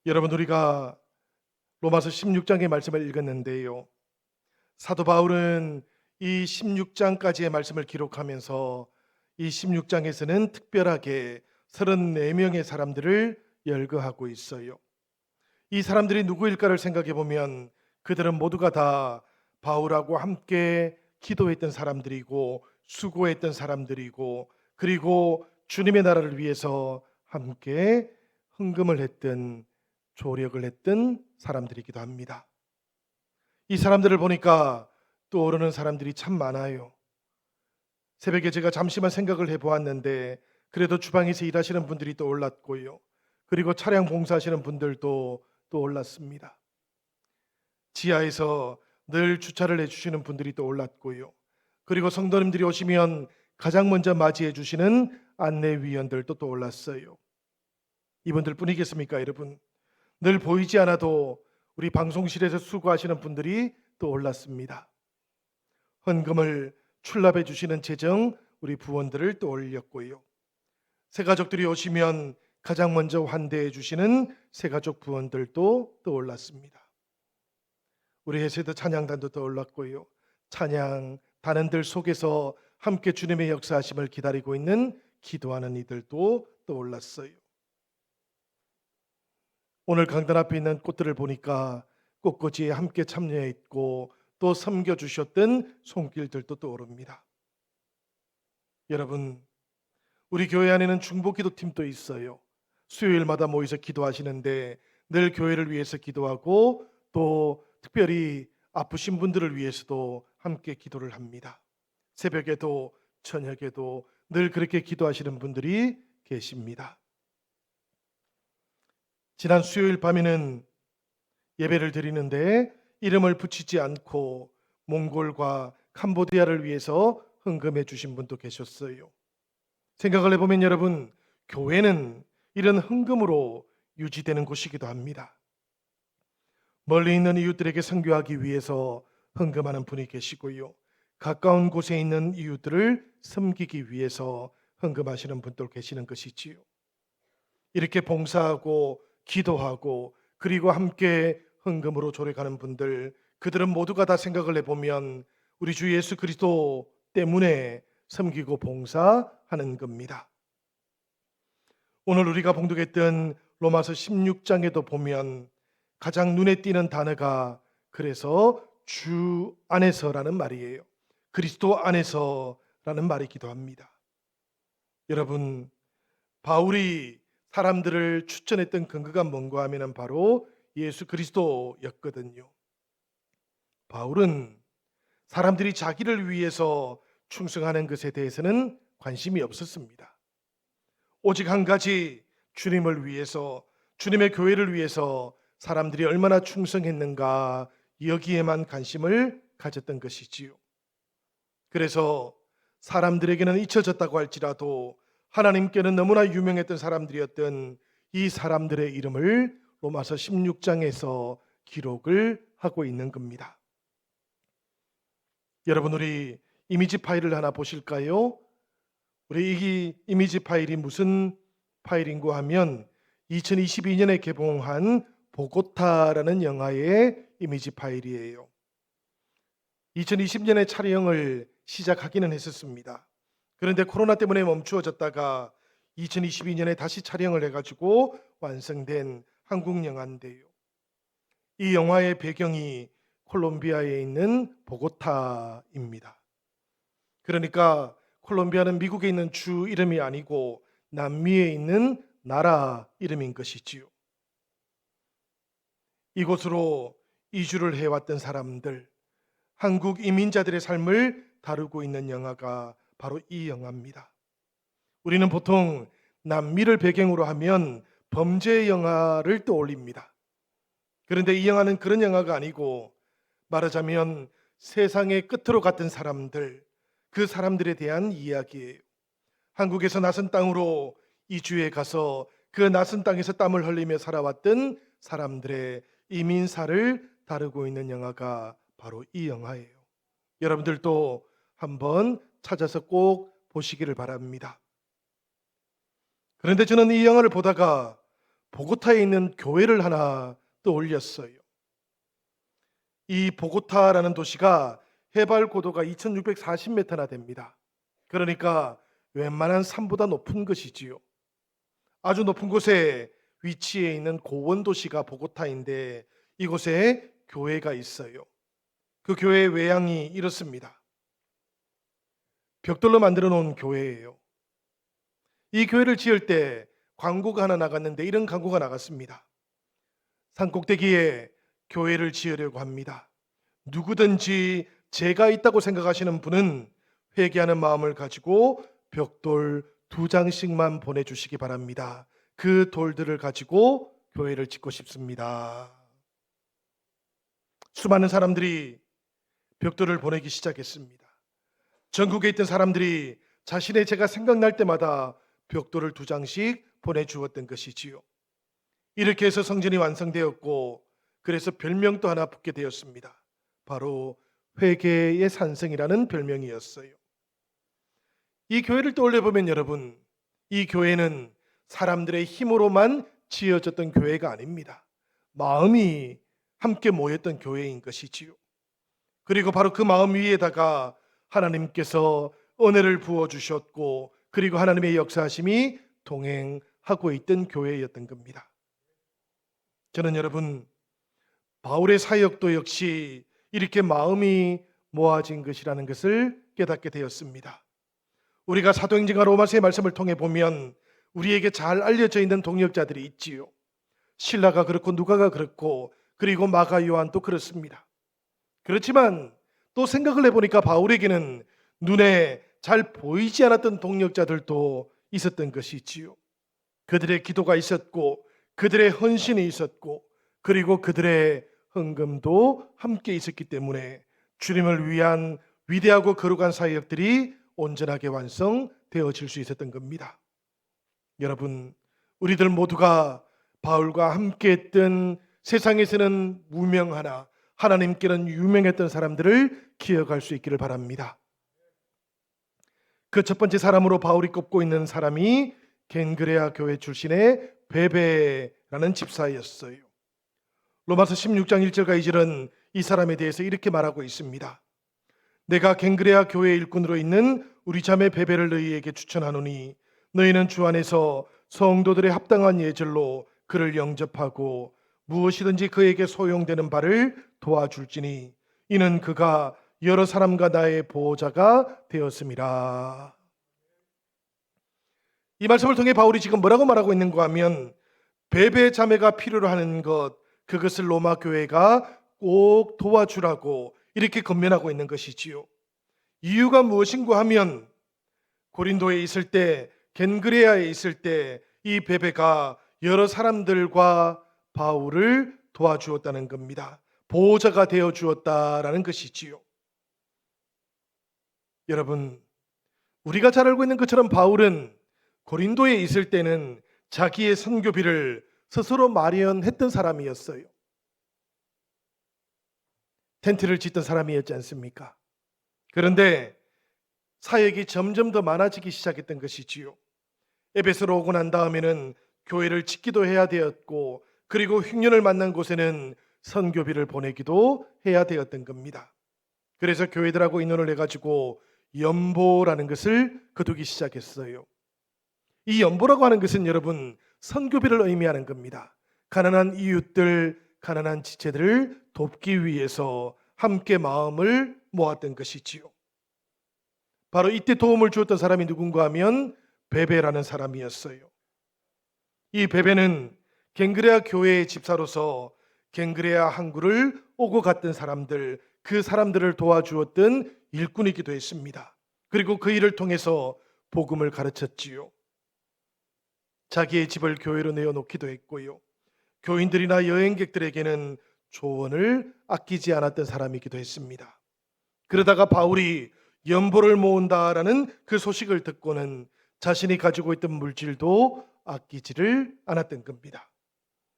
여러분, 우리가 로마서 16장의 말씀을 읽었는데요. 사도 바울은 이 16장까지의 말씀을 기록하면서 이 16장에서는 특별하게 34명의 사람들을 열거하고 있어요. 이 사람들이 누구일까를 생각해 보면 그들은 모두가 다 바울하고 함께 기도했던 사람들이고 수고했던 사람들이고, 그리고 주님의 나라를 위해서 함께 헌금을 했던, 조력을 했던 사람들이기도 합니다. 이 사람들을 보니까 떠오르는 사람들이 참 많아요. 새벽에 제가 잠시만 생각을 해보았는데, 그래도 주방에서 일하시는 분들이 떠올랐고요. 그리고 차량 봉사하시는 분들도 떠올랐습니다. 지하에서 늘 주차를 해주시는 분들이 떠올랐고요. 그리고 성도님들이 오시면 가장 먼저 맞이해 주시는 안내위원들도 떠올랐어요. 이분들 뿐이겠습니까, 여러분? 늘 보이지 않아도 우리 방송실에서 수고하시는 분들이 떠올랐습니다. 헌금을 출납해 주시는 재정 우리 부원들을 떠올렸고요. 새가족들이 오시면 가장 먼저 환대해 주시는 새가족 부원들도 떠올랐습니다. 우리 해세드 찬양단도 떠올랐고요. 찬양 단원들 속에서 함께 주님의 역사하심을 기다리고 있는 기도하는 이들도 떠올랐어요. 오늘 강단 앞에 있는 꽃들을 보니까 꽃꽂이에 함께 참여했고 또 섬겨주셨던 손길들도 떠오릅니다. 여러분, 우리 교회 안에는 중보기도팀도 있어요. 수요일마다 모여서 기도하시는데 늘 교회를 위해서 기도하고 또 특별히 아프신 분들을 위해서도 함께 기도를 합니다. 새벽에도 저녁에도 늘 그렇게 기도하시는 분들이 계십니다. 지난 수요일 밤에는 예배를 드리는데 이름을 붙이지 않고 몽골과 캄보디아를 위해서 헌금해 주신 분도 계셨어요. 생각을 해보면 여러분, 교회는 이런 헌금으로 유지되는 곳이기도 합니다. 멀리 있는 이웃들에게 선교하기 위해서 헌금하는 분이 계시고요. 가까운 곳에 있는 이웃들을 섬기기 위해서 헌금하시는 분도 계시는 것이지요. 이렇게 봉사하고 기도하고 그리고 함께 헌금으로 조력하는 분들, 그들은 모두가 다 생각을 해보면 우리 주 예수 그리스도 때문에 섬기고 봉사하는 겁니다. 오늘 우리가 봉독했던 로마서 16장에도 보면 가장 눈에 띄는 단어가 그래서 주 안에서라는 말이에요. 그리스도 안에서라는 말이기도 합니다. 여러분, 바울이 사람들을 추천했던 근거가 뭔가 하면 바로 예수 그리스도였거든요. 바울은 사람들이 자기를 위해서 충성하는 것에 대해서는 관심이 없었습니다. 오직 한 가지, 주님을 위해서, 주님의 교회를 위해서 사람들이 얼마나 충성했는가, 여기에만 관심을 가졌던 것이지요. 그래서 사람들에게는 잊혀졌다고 할지라도 하나님께는 너무나 유명했던 사람들이었던 이 사람들의 이름을 로마서 16장에서 기록을 하고 있는 겁니다. 여러분, 우리 이미지 파일을 하나 보실까요? 우리 이 이미지 파일이 무슨 파일인고 하면 2022년에 개봉한 보고타라는 영화의 이미지 파일이에요. 2020년에 촬영을 시작하기는 했었습니다. 그런데 코로나 때문에 멈추어졌다가 2022년에 다시 촬영을 해가지고 완성된 한국 영화인데요. 이 영화의 배경이 콜롬비아에 있는 보고타입니다. 그러니까 콜롬비아는 미국에 있는 주 이름이 아니고 남미에 있는 나라 이름인 것이지요. 이곳으로 이주를 해왔던 사람들, 한국 이민자들의 삶을 다루고 있는 영화가 바로 이 영화입니다. 우리는 보통 남미를 배경으로 하면 범죄 영화를 떠올립니다. 그런데 이 영화는 그런 영화가 아니고, 말하자면 세상의 끝으로 갔던 사람들, 그 사람들에 대한 이야기예요. 한국에서 낯선 땅으로 이주해 가서 그 낯선 땅에서 땀을 흘리며 살아왔던 사람들의 이민사를 다루고 있는 영화가 바로 이 영화예요. 여러분들도 한번 찾아서 꼭 보시기를 바랍니다. 그런데 저는 이 영화를 보다가 보고타에 있는 교회를 하나 떠올렸어요. 이 보고타라는 도시가 해발 고도가 2640m나 됩니다. 그러니까 웬만한 산보다 높은 것이지요. 아주 높은 곳에 위치해 있는 고원 도시가 보고타인데 이곳에 교회가 있어요. 그 교회의 외양이 이렇습니다. 벽돌로 만들어 놓은 교회예요. 이 교회를 지을 때 광고가 하나 나갔는데 이런 광고가 나갔습니다. 산꼭대기에 교회를 지으려고 합니다. 누구든지 죄가 있다고 생각하시는 분은 회개하는 마음을 가지고 벽돌 2장씩만 보내주시기 바랍니다. 그 돌들을 가지고 교회를 짓고 싶습니다. 수많은 사람들이 벽돌을 보내기 시작했습니다. 전국에 있던 사람들이 자신의 죄가 생각날 때마다 벽돌을 2장씩 보내주었던 것이지요. 이렇게 해서 성전이 완성되었고 그래서 별명도 하나 붙게 되었습니다. 바로 회개의 산성이라는 별명이었어요. 이 교회를 떠올려 보면 여러분, 이 교회는 사람들의 힘으로만 지어졌던 교회가 아닙니다. 마음이 함께 모였던 교회인 것이지요. 그리고 바로 그 마음 위에다가 하나님께서 은혜를 부어주셨고 그리고 하나님의 역사하심이 동행하고 있던 교회였던 겁니다. 저는 여러분, 바울의 사역도 역시 이렇게 마음이 모아진 것이라는 것을 깨닫게 되었습니다. 우리가 사도행전과 로마서의 말씀을 통해 보면 우리에게 잘 알려져 있는 동역자들이 있지요. 실라가 그렇고 누가가 그렇고 그리고 마가 요한도 그렇습니다. 그렇지만 또 생각을 해보니까 바울에게는 눈에 잘 보이지 않았던 동역자들도 있었던 것이지요. 그들의 기도가 있었고 그들의 헌신이 있었고 그리고 그들의 헌금도 함께 있었기 때문에 주님을 위한 위대하고 거룩한 사역들이 온전하게 완성되어질 수 있었던 겁니다. 여러분, 우리들 모두가 바울과 함께 했던 세상에서는 무명하나 하나님께는 유명했던 사람들을 기억할 수 있기를 바랍니다. 그 첫 번째 사람으로 바울이 꼽고 있는 사람이 겐그레아 교회 출신의 베베라는 집사였어요. 로마서 16장 1절과 2절은 이 사람에 대해서 이렇게 말하고 있습니다. 내가 겐그레아 교회 일꾼으로 있는 우리 자매 베베를 너희에게 추천하노니 너희는 주 안에서 성도들의 합당한 예절로 그를 영접하고 무엇이든지 그에게 소용되는 바를 도와줄지니 이는 그가 여러 사람과 나의 보호자가 되었음이라. 이 말씀을 통해 바울이 지금 뭐라고 말하고 있는가 하면 베베 자매가 필요로 하는 것, 그것을 로마 교회가 꼭 도와주라고 이렇게 권면하고 있는 것이지요. 이유가 무엇인가 하면 고린도에 있을 때, 겐그레아에 있을 때 이 베베가 여러 사람들과 바울을 도와주었다는 겁니다. 보호자가 되어 주었다라는 것이지요. 여러분, 우리가 잘 알고 있는 것처럼 바울은 고린도에 있을 때는 자기의 선교비를 스스로 마련했던 사람이었어요. 텐트를 짓던 사람이었지 않습니까? 그런데 사역이 점점 더 많아지기 시작했던 것이지요. 에베소로 오고 난 다음에는 교회를 짓기도 해야 되었고 그리고 흉년을 만난 곳에는 선교비를 보내기도 해야 되었던 겁니다. 그래서 교회들하고 인원을 해가지고 연보라는 것을 거두기 시작했어요. 이 연보라고 하는 것은 여러분 선교비를 의미하는 겁니다. 가난한 이웃들, 가난한 지체들을 돕기 위해서 함께 마음을 모았던 것이지요. 바로 이때 도움을 주었던 사람이 누군가 하면 베베라는 사람이었어요. 이 베베는 겐그레아 교회의 집사로서 겐그레아 항구를 오고 갔던 사람들, 그 사람들을 도와주었던 일꾼이기도 했습니다. 그리고 그 일을 통해서 복음을 가르쳤지요. 자기의 집을 교회로 내어놓기도 했고요. 교인들이나 여행객들에게는 조언을 아끼지 않았던 사람이기도 했습니다. 그러다가 바울이 연보를 모은다라는 그 소식을 듣고는 자신이 가지고 있던 물질도 아끼지를 않았던 겁니다.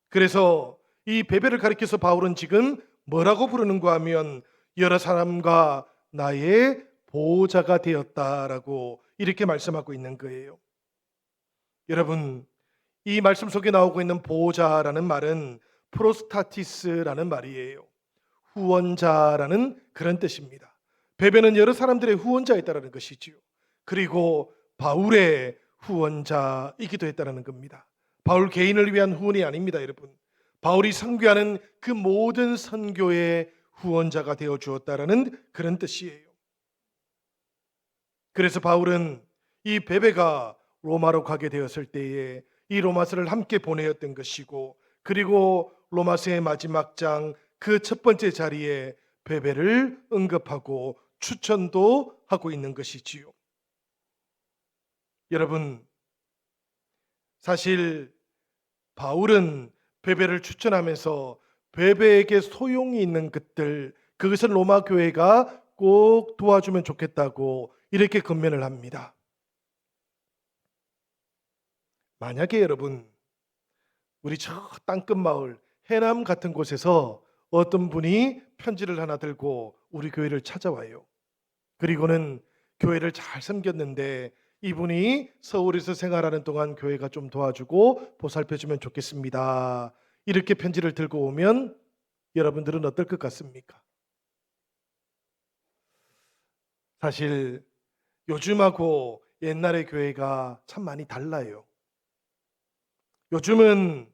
그래서 이 베베를 가리켜서 바울은 지금 뭐라고 부르는가 하면 여러 사람과 나의 보호자가 되었다라고 이렇게 말씀하고 있는 거예요. 여러분, 이 말씀 속에 나오고 있는 보호자라는 말은 프로스타티스라는 말이에요. 후원자라는 그런 뜻입니다. 베베는 여러 사람들의 후원자였다라는 것이지요. 그리고 바울의 후원자이기도 했다라는 겁니다. 바울 개인을 위한 후원이 아닙니다, 여러분. 바울이 선교하는 그 모든 선교의 후원자가 되어 주었다라는 그런 뜻이에요. 그래서 바울은 이 베베가 로마로 가게 되었을 때에 이 로마서를 함께 보내었던 것이고, 그리고 로마서의 마지막 장 그 첫 번째 자리에 베베를 언급하고 추천도 하고 있는 것이지요. 여러분, 사실 바울은 베베를 추천하면서 베베에게 소용이 있는 것들, 그것을 로마 교회가 꼭 도와주면 좋겠다고 이렇게 권면을 합니다. 만약에 여러분, 우리 저 땅끝 마을 해남 같은 곳에서 어떤 분이 편지를 하나 들고 우리 교회를 찾아와요. 그리고는 교회를 잘 섬겼는데 이분이 서울에서 생활하는 동안 교회가 좀 도와주고 보살펴주면 좋겠습니다. 이렇게 편지를 들고 오면 여러분들은 어떨 것 같습니까? 사실 요즘하고 옛날의 교회가 참 많이 달라요. 요즘은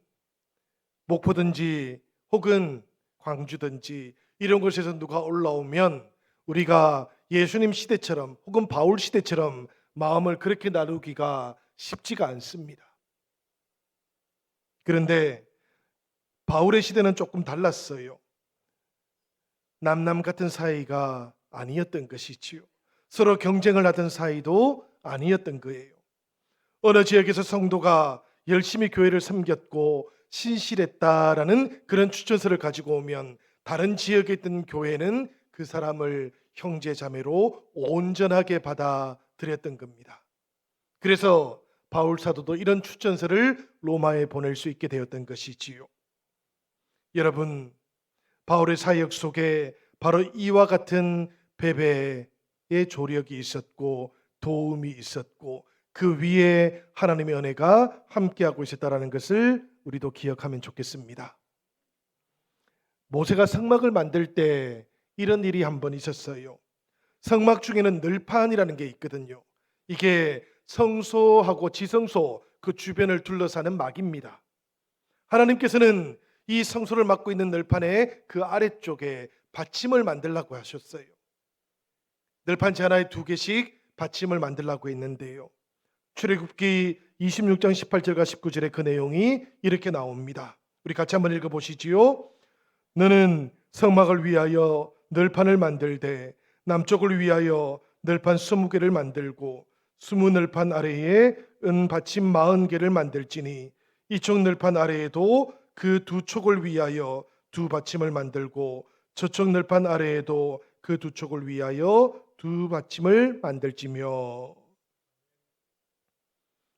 목포든지 혹은 광주든지 이런 곳에서 누가 올라오면 우리가 예수님 시대처럼 혹은 바울 시대처럼 마음을 그렇게 나누기가 쉽지가 않습니다. 그런데 바울의 시대는 조금 달랐어요. 남남 같은 사이가 아니었던 것이지요. 서로 경쟁을 하던 사이도 아니었던 거예요. 어느 지역에서 성도가 열심히 교회를 섬겼고 신실했다라는 그런 추천서를 가지고 오면 다른 지역에 있던 교회는 그 사람을 형제 자매로 온전하게 받아들였던 겁니다. 그래서 바울 사도도 이런 추천서를 로마에 보낼 수 있게 되었던 것이지요. 여러분, 바울의 사역 속에 바로 이와 같은 베베의 조력이 있었고 도움이 있었고 그 위에 하나님의 은혜가 함께하고 있었다는 것을 우리도 기억하면 좋겠습니다. 모세가 성막을 만들 때 이런 일이 한 번 있었어요. 성막 중에는 늘판이라는 게 있거든요. 이게 성소하고 지성소 그 주변을 둘러싸는 막입니다. 하나님께서는 이 성소를 막고 있는 늘판의 그 아래쪽에 받침을 만들라고 하셨어요. 늘판지 하나에 2개씩 받침을 만들라고 했는데요. 출애굽기 26장 18절과 19절의 그 내용이 이렇게 나옵니다. 우리 같이 한번 읽어보시지요. 너는 성막을 위하여 늘판을 만들되 남쪽을 위하여 늘판 20개를 만들고 20늘판 아래에 은 받침 40개를 만들지니 이쪽 늘판 아래에도 그 2촉을 위하여 2받침을 만들고 저쪽 늘판 아래에도 그 2촉을 위하여 2받침을 만들지며.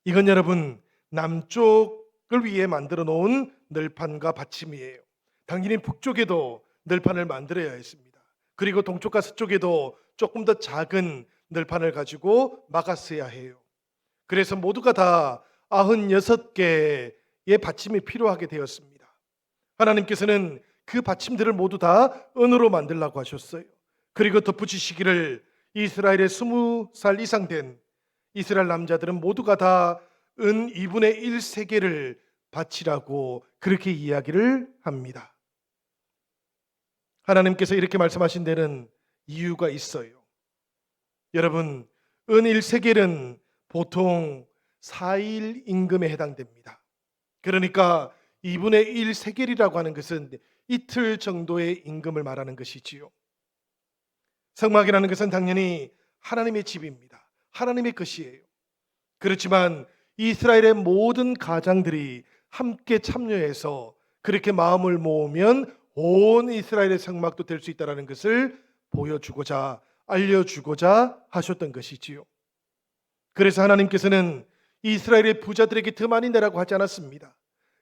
이건 여러분 남쪽을 위해 만들어 놓은 늘판과 받침이에요. 당연히 북쪽에도 늘판을 만들어야 했습니다. 그리고 동쪽과 서쪽에도 조금 더 작은 늘판을 가지고 막았어야 해요. 그래서 모두가 다 96개의 받침이 필요하게 되었습니다. 하나님께서는 그 받침들을 모두 다 은으로 만들라고 하셨어요. 그리고 덧붙이시기를 이스라엘의 20살 이상 된 이스라엘 남자들은 모두가 다 은 2분의 1 세계를 바치라고 그렇게 이야기를 합니다. 하나님께서 이렇게 말씀하신 데는 이유가 있어요. 여러분, 은 1세겔은 보통 4일 임금에 해당됩니다. 그러니까 2분의 1 세겔이라고 하는 것은 이틀 정도의 임금을 말하는 것이지요. 성막이라는 것은 당연히 하나님의 집입니다. 하나님의 것이에요. 그렇지만 이스라엘의 모든 가장들이 함께 참여해서 그렇게 마음을 모으면 온 이스라엘의 성막도 될 수 있다는 것을 보여주고자 알려주고자 하셨던 것이지요. 그래서 하나님께서는 이스라엘의 부자들에게 더 많이 내라고 하지 않았습니다.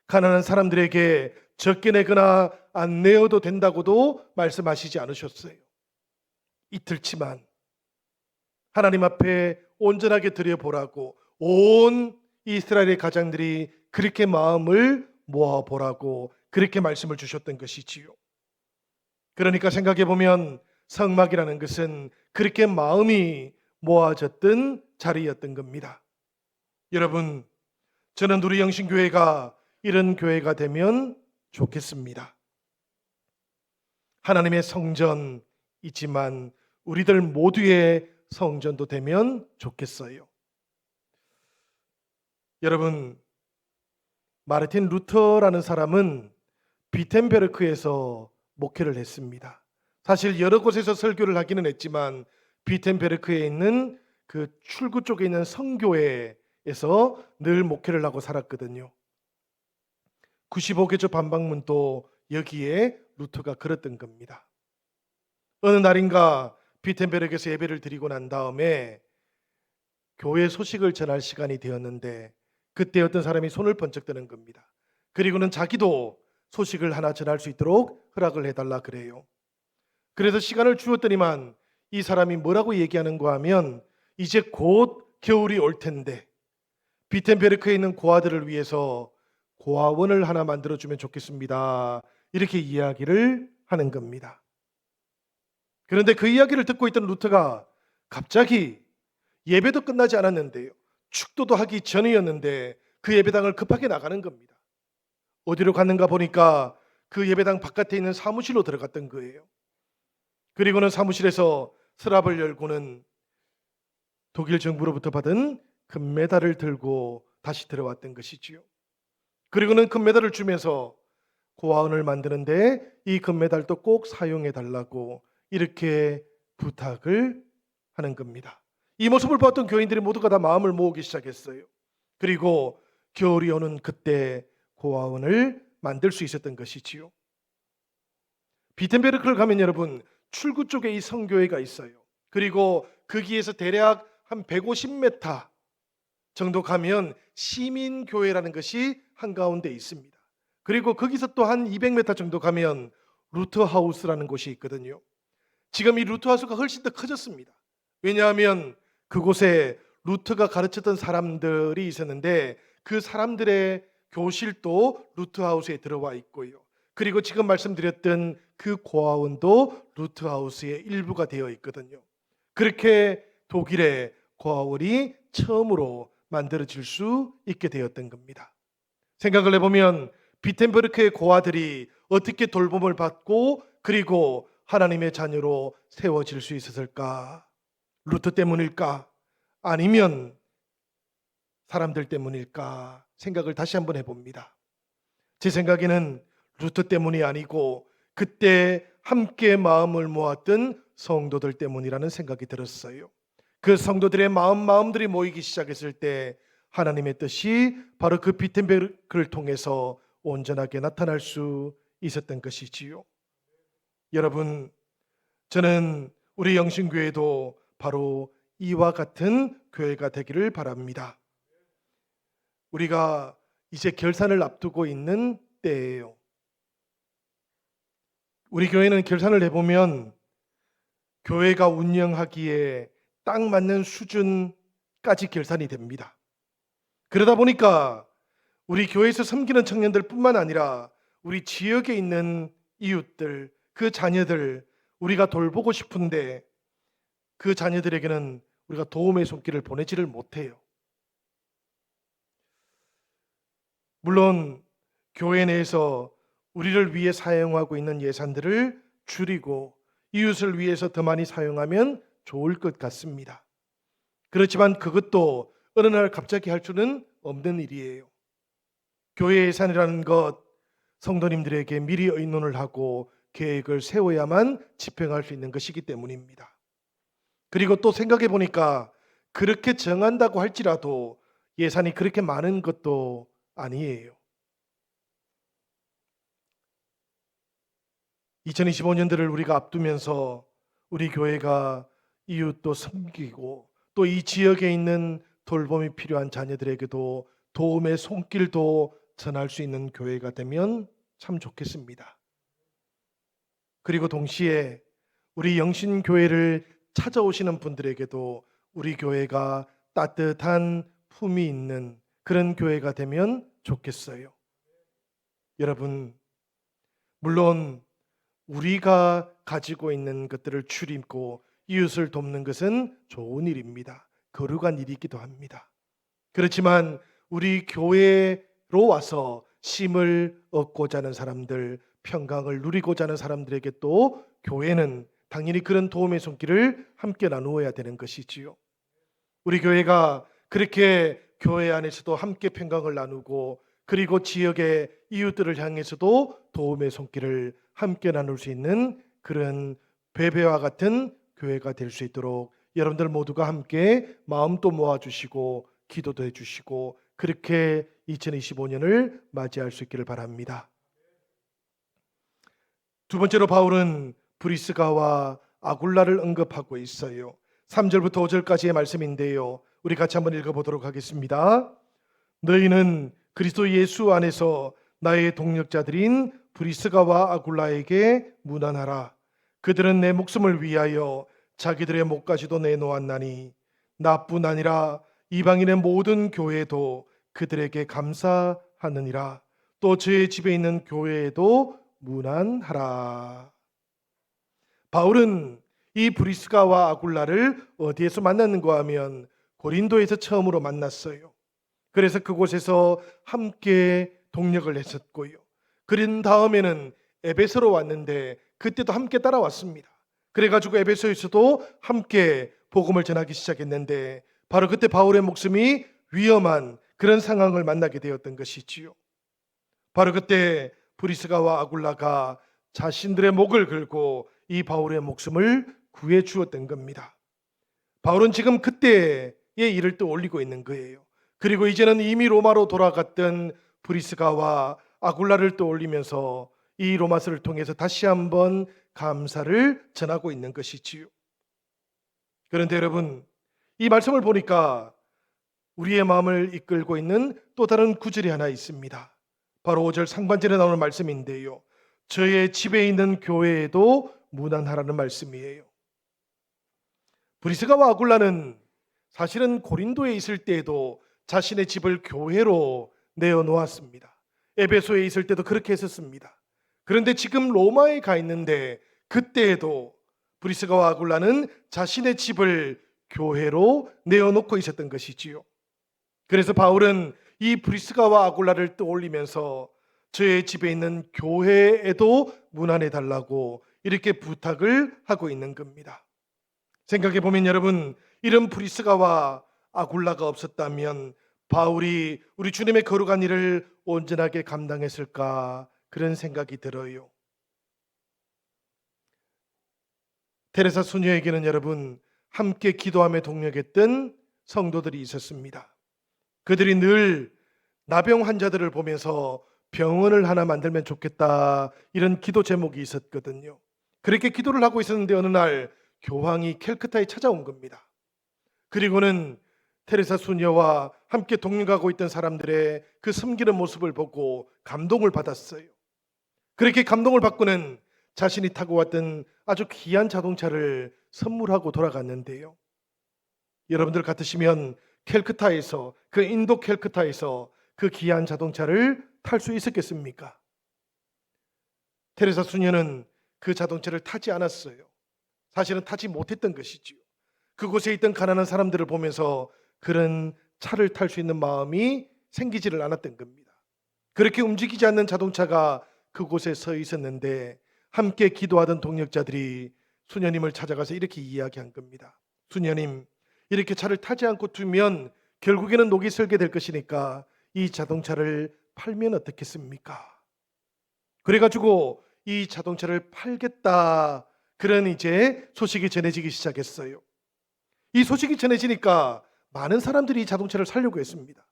가난한 사람들에게 적게 내거나 안 내어도 된다고도 말씀하시지 않으셨어요. 이틀치만 하나님 앞에 온전하게 드려보라고 온 이스라엘의 가장들이 그렇게 마음을 모아보라고 그렇게 말씀을 주셨던 것이지요. 그러니까 생각해 보면 성막이라는 것은 그렇게 마음이 모아졌던 자리였던 겁니다. 여러분, 저는 우리 영신교회가 이런 교회가 되면 좋겠습니다. 하나님의 성전이지만 우리들 모두의 성전도 되면 좋겠어요. 여러분, 마르틴 루터라는 사람은 비텐베르크에서 목회를 했습니다. 사실 여러 곳에서 설교를 하기는 했지만 비텐베르크에 있는 그 출구 쪽에 있는 성교회에서 늘 목회를 하고 살았거든요. 95개조 반박문도 여기에 루터가 걸었던 겁니다. 어느 날인가 비텐베르크에서 예배를 드리고 난 다음에 교회 소식을 전할 시간이 되었는데 그때 어떤 사람이 손을 번쩍 드는 겁니다. 그리고는 자기도 소식을 하나 전할 수 있도록 허락을 해달라 그래요. 그래서 시간을 주었더니만 이 사람이 뭐라고 얘기하는가 하면 이제 곧 겨울이 올 텐데 비텐베르크에 있는 고아들을 위해서 고아원을 하나 만들어주면 좋겠습니다. 이렇게 이야기를 하는 겁니다. 그런데 그 이야기를 듣고 있던 루터가 갑자기 예배도 끝나지 않았는데요. 축도도 하기 전이었는데 그 예배당을 급하게 나가는 겁니다. 어디로 갔는가 보니까 그 예배당 바깥에 있는 사무실로 들어갔던 거예요. 그리고는 사무실에서 서랍을 열고는 독일 정부로부터 받은 금메달을 들고 다시 들어왔던 것이지요. 그리고는 금메달을 주면서 고아원을 만드는데 이 금메달도 꼭 사용해 달라고 이렇게 부탁을 하는 겁니다. 이 모습을 봤던 교인들이 모두가 다 마음을 모으기 시작했어요. 그리고 겨울이 오는 그때 고아원을 만들 수 있었던 것이지요. 비텐베르크를 가면 여러분 출구 쪽에 이 성교회가 있어요. 그리고 거기에서 대략 한 150m 정도 가면 시민교회라는 것이 한가운데 있습니다. 그리고 거기서 또 한 200m 정도 가면 루터하우스라는 곳이 있거든요. 지금 이 루터하우스가 훨씬 더 커졌습니다. 왜냐하면 그곳에 루터가 가르쳤던 사람들이 있었는데 그 사람들의 교실도 루터하우스에 들어와 있고요. 그리고 지금 말씀드렸던 그 고아원도 루터하우스의 일부가 되어 있거든요. 그렇게 독일의 고아원이 처음으로 만들어질 수 있게 되었던 겁니다. 생각을 해보면 비텐베르크의 고아들이 어떻게 돌봄을 받고 그리고 하나님의 자녀로 세워질 수 있었을까? 루터 때문일까? 아니면 사람들 때문일까? 생각을 다시 한번 해봅니다. 제 생각에는 루터 때문이 아니고 그때 함께 마음을 모았던 성도들 때문이라는 생각이 들었어요. 그 성도들의 마음들이 모이기 시작했을 때 하나님의 뜻이 바로 그 비텐베르크를 통해서 온전하게 나타날 수 있었던 것이지요. 여러분, 저는 우리 영신교회도 바로 이와 같은 교회가 되기를 바랍니다. 우리가 이제 결산을 앞두고 있는 때예요. 우리 교회는 결산을 해보면 교회가 운영하기에 딱 맞는 수준까지 결산이 됩니다. 그러다 보니까 우리 교회에서 섬기는 청년들 뿐만 아니라 우리 지역에 있는 이웃들, 그 자녀들 우리가 돌보고 싶은데 그 자녀들에게는 우리가 도움의 손길을 보내지를 못해요. 물론 교회 내에서 우리를 위해 사용하고 있는 예산들을 줄이고 이웃을 위해서 더 많이 사용하면 좋을 것 같습니다. 그렇지만 그것도 어느 날 갑자기 할 수는 없는 일이에요. 교회 예산이라는 것 성도님들에게 미리 의논을 하고 계획을 세워야만 집행할 수 있는 것이기 때문입니다. 그리고 또 생각해 보니까 그렇게 정한다고 할지라도 예산이 그렇게 많은 것도 아니에요. 2025년도를 우리가 앞두면서 우리 교회가 이웃도 섬기고 또 이 지역에 있는 돌봄이 필요한 자녀들에게도 도움의 손길도 전할 수 있는 교회가 되면 참 좋겠습니다. 그리고 동시에 우리 영신교회를 찾아오시는 분들에게도 우리 교회가 따뜻한 품이 있는 그런 교회가 되면 좋겠어요. 여러분, 물론 우리가 가지고 있는 것들을 줄이고 이웃을 돕는 것은 좋은 일입니다. 거룩한 일이기도 합니다. 그렇지만 우리 교회로 와서 쉼을 얻고자 하는 사람들, 평강을 누리고자 하는 사람들에게 또 교회는 당연히 그런 도움의 손길을 함께 나누어야 되는 것이지요. 우리 교회가 그렇게 교회 안에서도 함께 평강을 나누고 그리고 지역의 이웃들을 향해서도 도움의 손길을 함께 나눌 수 있는 그런 베베와 같은 교회가 될 수 있도록 여러분들 모두가 함께 마음도 모아주시고 기도도 해주시고 그렇게 2025년을 맞이할 수 있기를 바랍니다. 두 번째로 바울은 브리스가와 아굴라를 언급하고 있어요. 3절부터 5절까지의 말씀인데요. 우리 같이 한번 읽어보도록 하겠습니다. 너희는 그리스도 예수 안에서 나의 동력자들인 브리스가와 아굴라에게 문안하라. 그들은 내 목숨을 위하여 자기들의 목까지도 내놓았나니 나뿐 아니라 이방인의 모든 교회도 그들에게 감사하느니라. 또 저의 집에 있는 교회에도 문안하라. 바울은 이 브리스가와 아굴라를 어디에서 만났는가 하면 고린도에서 처음으로 만났어요. 그래서 그곳에서 함께 동력을 했었고요. 그런 다음에는 에베소로 왔는데 그때도 함께 따라왔습니다. 그래가지고 에베소에서도 함께 복음을 전하기 시작했는데 바로 그때 바울의 목숨이 위험한 그런 상황을 만나게 되었던 것이지요. 바로 그때 브리스가와 아굴라가 자신들의 목을 걸고 이 바울의 목숨을 구해 주었던 겁니다. 바울은 지금 그때의 일을 떠올리고 있는 거예요. 그리고 이제는 이미 로마로 돌아갔던 브리스가와 아굴라를 떠올리면서 이 로마서를 통해서 다시 한번 감사를 전하고 있는 것이지요. 그런데 여러분, 이 말씀을 보니까 우리의 마음을 이끌고 있는 또 다른 구절이 하나 있습니다. 바로 5절 상반절에 나오는 말씀인데요. 저의 집에 있는 교회에도 문안하라는 말씀이에요. 브리스가와 아굴라는 사실은 고린도에 있을 때에도 자신의 집을 교회로 내어놓았습니다. 에베소에 있을 때도 그렇게 했었습니다. 그런데 지금 로마에 가 있는데 그때에도 브리스가와 아굴라는 자신의 집을 교회로 내어놓고 있었던 것이지요. 그래서 바울은 이 브리스가와 아굴라를 떠올리면서 저의 집에 있는 교회에도 문안해 달라고 이렇게 부탁을 하고 있는 겁니다. 생각해 보면 여러분, 이런 브리스가와 아굴라가 없었다면 바울이 우리 주님의 거룩한 일을 온전하게 감당했을까 그런 생각이 들어요. 테레사 수녀에게는 여러분 함께 기도하며 동력했던 성도들이 있었습니다. 그들이 늘 나병 환자들을 보면서 병원을 하나 만들면 좋겠다 이런 기도 제목이 있었거든요. 그렇게 기도를 하고 있었는데 어느 날 교황이 캘크타에 찾아온 겁니다. 그리고는 테레사 수녀와 함께 동행하고 있던 사람들의 그 섬기는 모습을 보고 감동을 받았어요. 그렇게 감동을 받고는 자신이 타고 왔던 아주 귀한 자동차를 선물하고 돌아갔는데요. 여러분들 같으시면 캘크타에서 그 인도 캘크타에서 그 귀한 자동차를 탈 수 있었겠습니까? 테레사 수녀는 그 자동차를 타지 않았어요. 사실은 타지 못했던 것이지요. 그곳에 있던 가난한 사람들을 보면서 그런 차를 탈 수 있는 마음이 생기지를 않았던 겁니다. 그렇게 움직이지 않는 자동차가 그곳에 서 있었는데 함께 기도하던 동역자들이 수녀님을 찾아가서 이렇게 이야기한 겁니다. 수녀님, 이렇게 차를 타지 않고 두면 결국에는 녹이 슬게 될 것이니까 이 자동차를 팔면 어떻겠습니까? 그래가지고 이 자동차를 팔겠다 그런 이제 소식이 전해지기 시작했어요. 이 소식이 전해지니까 많은 사람들이 이 자동차를 사려고 했습니다.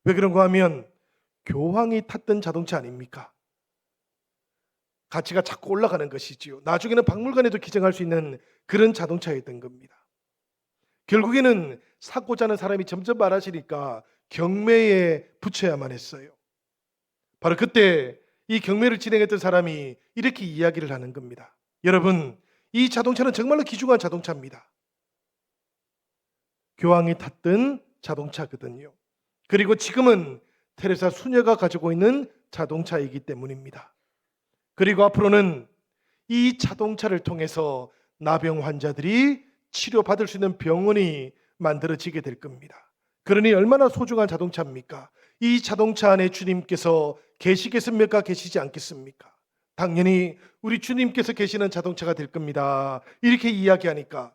왜 그런가 하면 교황이 탔던 자동차 아닙니까? 가치가 자꾸 올라가는 것이지요. 나중에는 박물관에도 기증할 수 있는 그런 자동차였던 겁니다. 결국에는 사고자 하는 사람이 점점 많아지니까 경매에 붙여야만 했어요. 바로 그때 이 경매를 진행했던 사람이 이렇게 이야기를 하는 겁니다. 여러분, 이 자동차는 정말로 귀중한 자동차입니다. 교황이 탔던 자동차거든요. 그리고 지금은 테레사 수녀가 가지고 있는 자동차이기 때문입니다. 그리고 앞으로는 이 자동차를 통해서 나병 환자들이 치료받을 수 있는 병원이 만들어지게 될 겁니다. 그러니 얼마나 소중한 자동차입니까? 이 자동차 안에 주님께서 계시겠습니까? 계시지 않겠습니까? 당연히 우리 주님께서 계시는 자동차가 될 겁니다. 이렇게 이야기하니까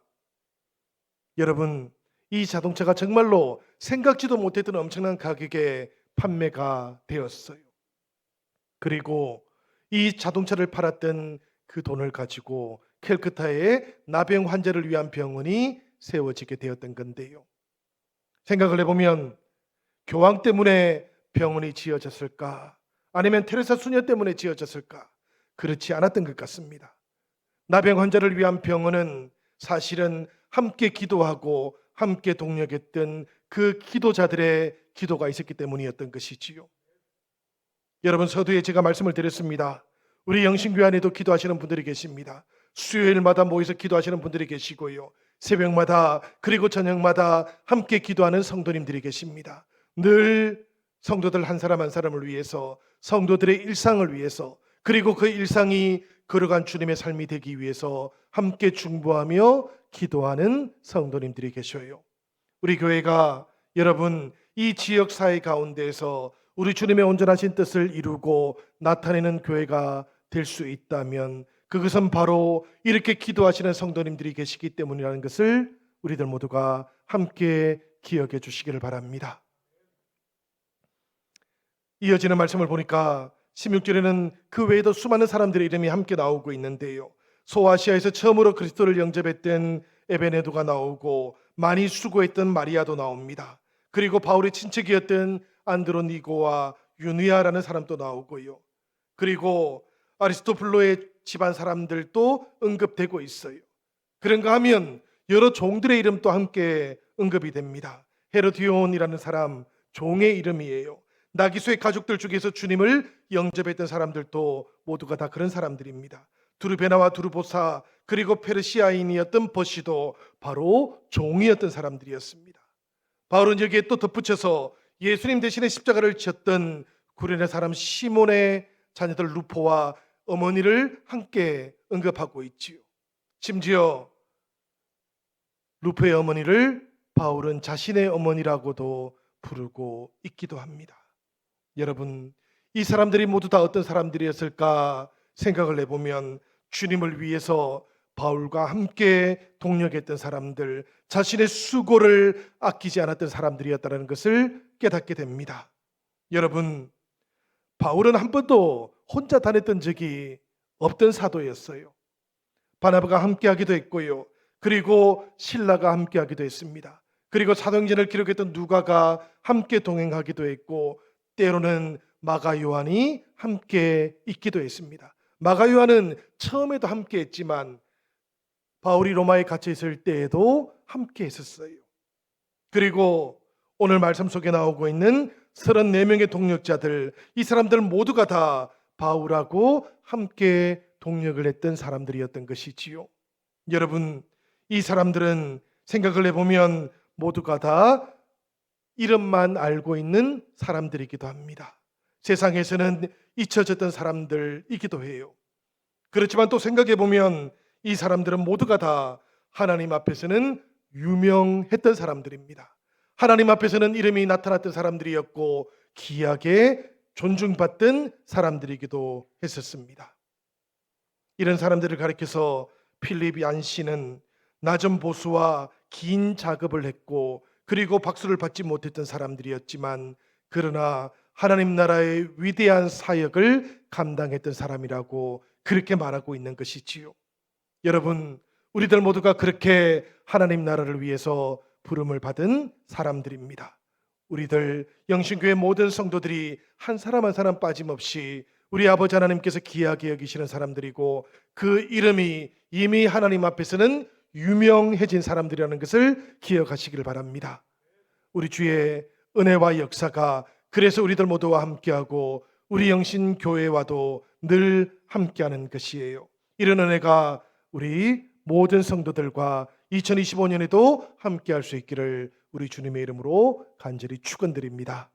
여러분, 이 자동차가 정말로 생각지도 못했던 엄청난 가격에 판매가 되었어요. 그리고 이 자동차를 팔았던 그 돈을 가지고 캘커타에 나병 환자를 위한 병원이 세워지게 되었던 건데요. 생각을 해보면 교황 때문에 병원이 지어졌을까? 아니면 테레사 수녀 때문에 지어졌을까? 그렇지 않았던 것 같습니다. 나병 환자를 위한 병원은 사실은 함께 기도하고 함께 동력했던 그 기도자들의 기도가 있었기 때문이었던 것이지요. 여러분, 서두에 제가 말씀을 드렸습니다. 우리 영신교회 안에도 기도하시는 분들이 계십니다. 수요일마다 모여서 기도하시는 분들이 계시고요. 새벽마다 그리고 저녁마다 함께 기도하는 성도님들이 계십니다. 늘 성도들 한 사람 한 사람을 위해서, 성도들의 일상을 위해서, 그리고 그 일상이 걸어간 주님의 삶이 되기 위해서 함께 중보하며 기도하는 성도님들이 계셔요. 우리 교회가 여러분 이 지역 사회 가운데에서 우리 주님의 온전하신 뜻을 이루고 나타내는 교회가 될 수 있다면 그것은 바로 이렇게 기도하시는 성도님들이 계시기 때문이라는 것을 우리들 모두가 함께 기억해 주시기를 바랍니다. 이어지는 말씀을 보니까 16절에는 그 외에도 수많은 사람들의 이름이 함께 나오고 있는데요. 소아시아에서 처음으로 그리스도를 영접했던 에베네도가 나오고 많이 수고했던 마리아도 나옵니다. 그리고 바울의 친척이었던 안드로니고와 유니아라는 사람도 나오고요. 그리고 아리스토블로의 집안 사람들도 언급되고 있어요. 그런가 하면 여러 종들의 이름도 함께 언급이 됩니다. 헤로디온이라는 사람 종의 이름이에요. 나기수의 가족들 중에서 주님을 영접했던 사람들도 모두가 다 그런 사람들입니다. 두르베나와 두르보사 그리고 페르시아인이었던 버시도 바로 종이었던 사람들이었습니다. 바울은 여기에 또 덧붙여서 예수님 대신에 십자가를 지었던 구레네 사람 시몬의 자녀들 루포와 어머니를 함께 언급하고 있지요. 심지어 루포의 어머니를 바울은 자신의 어머니라고도 부르고 있기도 합니다. 여러분, 이 사람들이 모두 다 어떤 사람들이었을까 생각을 해보면 주님을 위해서 바울과 함께 동력했던 사람들, 자신의 수고를 아끼지 않았던 사람들이었다는 것을 깨닫게 됩니다. 여러분, 바울은 한 번도 혼자 다녔던 적이 없던 사도였어요. 바나바가 함께하기도 했고요. 그리고 실라가 함께하기도 했습니다. 그리고 사도행전을 기록했던 누가가 함께 동행하기도 했고 때로는 마가 요한이 함께 있기도 했습니다. 마가 요한은 처음에도 함께 했지만 바울이 로마에 갇혀 있을 때에도 함께 했었어요. 그리고 오늘 말씀 속에 나오고 있는 34명의 동력자들, 이 사람들 모두가 다 바울하고 함께 동력을 했던 사람들이었던 것이지요. 여러분, 이 사람들은 생각을 해보면 모두가 다 이름만 알고 있는 사람들이기도 합니다. 세상에서는 잊혀졌던 사람들이기도 해요. 그렇지만 또 생각해보면 이 사람들은 모두가 다 하나님 앞에서는 유명했던 사람들입니다. 하나님 앞에서는 이름이 나타났던 사람들이었고 귀하게 존중받던 사람들이기도 했었습니다. 이런 사람들을 가리켜서 필립 얀시는 낮은 보수와 긴 작업을 했고 그리고 박수를 받지 못했던 사람들이었지만 그러나 하나님 나라의 위대한 사역을 감당했던 사람이라고 그렇게 말하고 있는 것이지요. 여러분, 우리들 모두가 그렇게 하나님 나라를 위해서 부름을 받은 사람들입니다. 우리들 영신교회 모든 성도들이 한 사람 한 사람 빠짐없이 우리 아버지 하나님께서 귀하게 여기시는 사람들이고 그 이름이 이미 하나님 앞에서는 유명해진 사람들이라는 것을 기억하시길 바랍니다. 우리 주의 은혜와 역사가 그래서 우리들 모두와 함께하고 우리 영신교회와도 늘 함께하는 것이에요. 이런 은혜가 우리 모든 성도들과 2025년에도 함께할 수 있기를 우리 주님의 이름으로 간절히 축원드립니다.